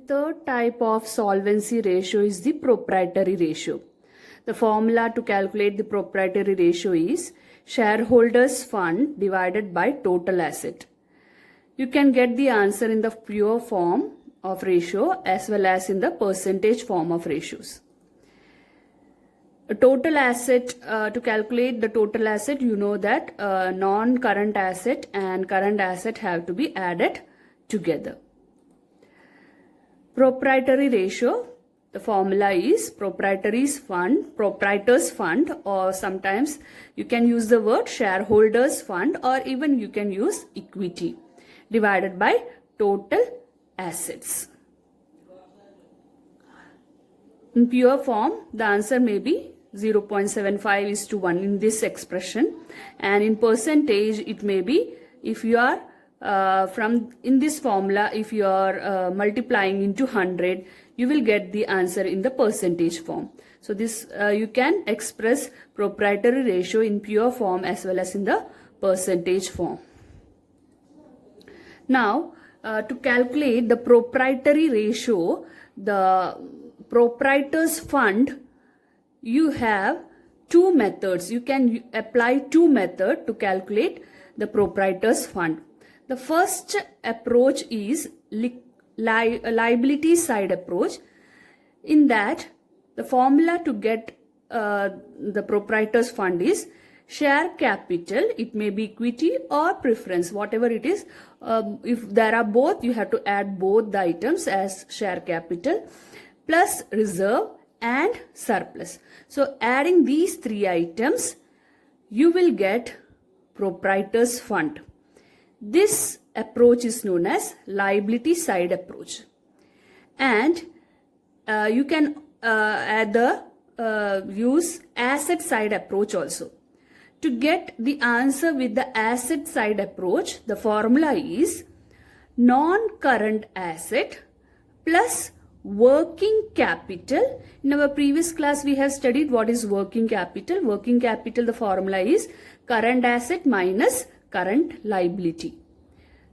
third type of solvency ratio is the proprietary ratio. The formula to calculate the proprietary ratio is shareholders fund divided by total asset. You can get the answer in the pure form of ratio as well as in the percentage form of ratios. A total asset, to calculate the total asset, you know that non-current asset and current asset have to be added together. Proprietary ratio, the formula is proprietors fund, or sometimes you can use the word shareholders fund, or even you can use equity divided by total assets. In pure form, the answer may be 0.75:1 in this expression, and in percentage it may be, if you are in this formula, if you are multiplying into 100, you will get the answer in the percentage form. So this you can express proprietary ratio in pure form as well as in the percentage form. Now to calculate the proprietary ratio, the proprietors fund, you have two methods. You can apply two methods to calculate the proprietors fund. The first approach is liability side approach. In that, the formula to get the proprietors fund is share capital. It may be equity or preference, whatever it is. If there are both, you have to add both the items as share capital, plus reserve and surplus. So adding these three items, you will get proprietors fund. This approach is known as liability side approach. And you can use asset side approach also. To get the answer with the asset side approach, the formula is non-current asset plus working capital. In our previous class, we have studied what is working capital. Working capital, the formula is current asset minus current liability.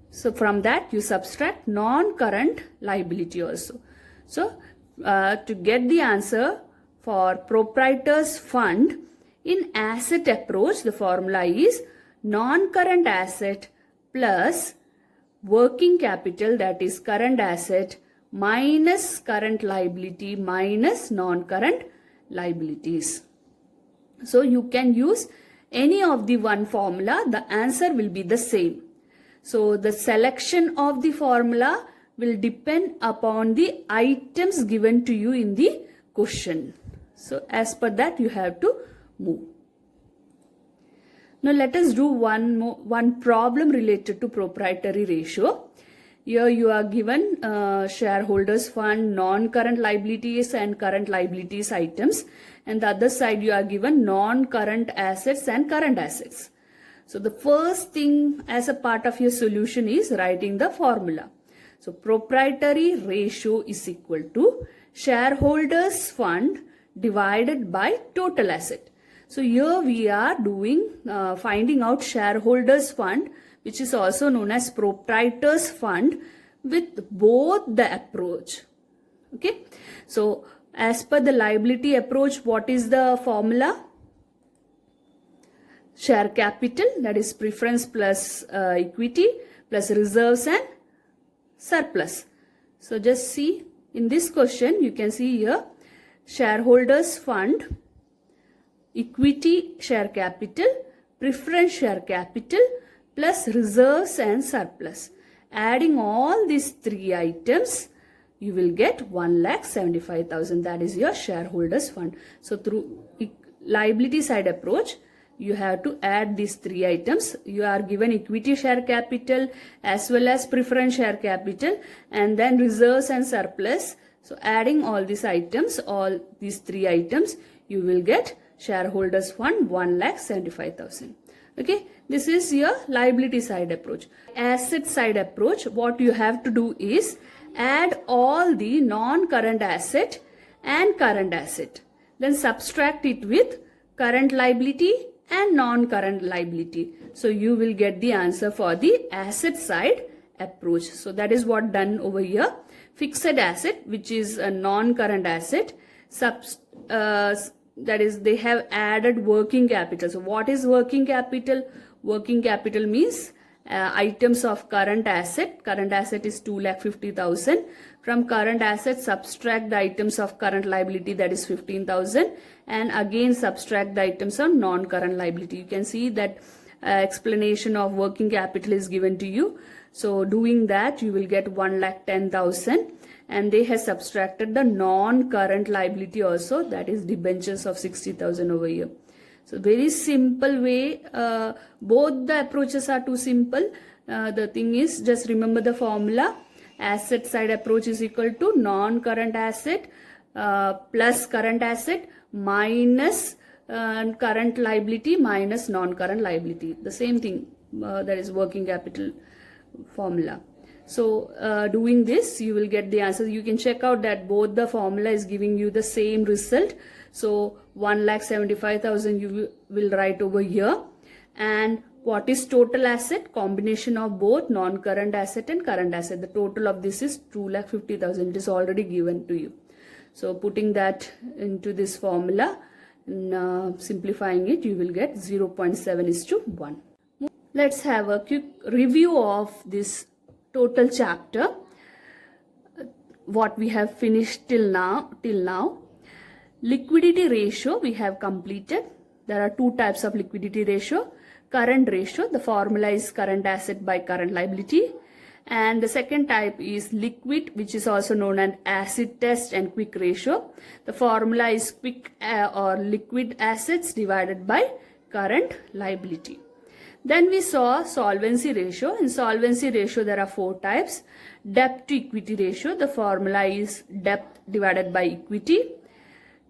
So from that, you subtract non-current liability also. So to get the answer for proprietors fund in asset approach, the formula is non-current asset plus working capital, that is current asset, minus current liability minus non-current liabilities. So you can use any of the one formula, the answer will be the same. So the selection of the formula will depend upon the items given to you in the question. So as per that, you have to move. Now let us do one problem related to proprietary ratio. Here you are given shareholders fund, non-current liabilities and current liabilities items, and the other side you are given non-current assets and current assets. So the first thing as a part of your solution is writing the formula. So proprietary ratio is equal to shareholders fund divided by total asset. So here we are doing finding out shareholders fund, which is also known as proprietors fund, with both the approach. Okay. So as per the liability approach, what is the formula? Share capital, that is preference plus equity plus reserves and surplus. So just see in this question, you can see here shareholders fund, equity share capital, preference share capital plus reserves and surplus. Adding all these three items, you will get 1,75,000. That is your shareholders fund. So through liability side approach, you have to add these three items. You are given equity share capital as well as preference share capital, and then reserves and surplus. So adding all these items, all these three items, you will get shareholders fund 1,75,000. Okay, this is your liability side approach. Asset side approach, what you have to do is add all the non-current asset and current asset. Then subtract it with current liability and non-current liability. So you will get the answer for the asset side approach. So that is what done over here. fixed asset, which is a non-current asset, that is, they have added working capital. So what is working capital? Working capital means items of current asset. Current asset is 2,50,000. From current asset, subtract the items of current liability, that is 15,000, and again subtract the items of non-current liability. You can see that explanation of working capital is given to you. So doing that, you will get 1,10,000, and they have subtracted the non-current liability also, that is debentures of 60,000 over here. So very simple way. Both the approaches are too simple. The thing is, just remember the formula. Asset side approach is equal to non-current asset plus current asset minus current liability minus non-current liability. The same thing, that is working capital formula. So doing this, you will get the answer. You can check out that both the formula is giving you the same result. So 1,75,000 you will write over here. And what is total asset? Combination of both non-current asset and current asset. The total of this is 2,50,000. It is already given to you. So putting that into this formula and simplifying it, you will get 0.7:1. Let's have a quick review of this total chapter, what we have finished till now. Liquidity ratio we have completed. There are two types of liquidity ratio. Current ratio, the formula is current asset by current liability. And the second type is liquid, which is also known as acid test and quick ratio. The formula is quick or liquid assets divided by current liability. Then we saw solvency ratio. In solvency ratio, there are four types. Debt to equity ratio. The formula is debt divided by equity.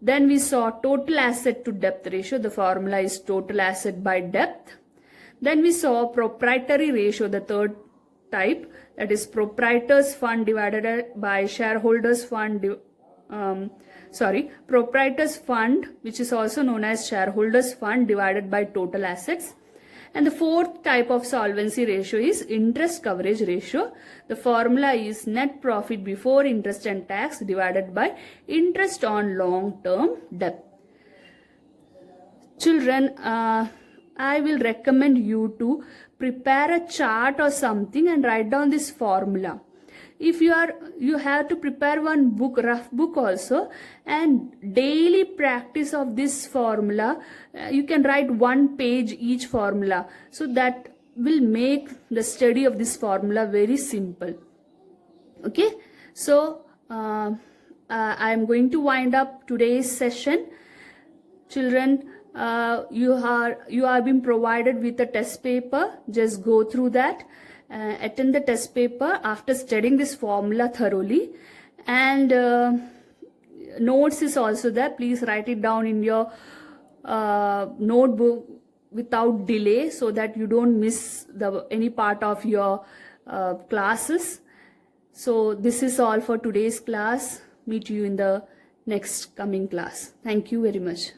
Then we saw total asset to debt ratio. The formula is total asset by debt. Then we saw proprietary ratio, the third type, that is proprietors fund divided by shareholders fund. Proprietors fund, which is also known as shareholders fund divided by total assets. And the fourth type of solvency ratio is interest coverage ratio. The formula is net profit before interest and tax divided by interest on long-term debt. Children, I will recommend you to prepare a chart or something and write down this formula. If you have to prepare one book, rough book also, and daily practice of this formula. You can write 1 page each formula, so that will make the study of this formula very simple. Okay, so I am going to wind up today's session. Children, you have been provided with a test paper. Just go through that. Attend the test paper after studying this formula thoroughly, and notes is also there. Please write it down in your notebook without delay, so that you don't miss any part of your classes. So this is all for today's class. Meet you in the next coming class. Thank you very much.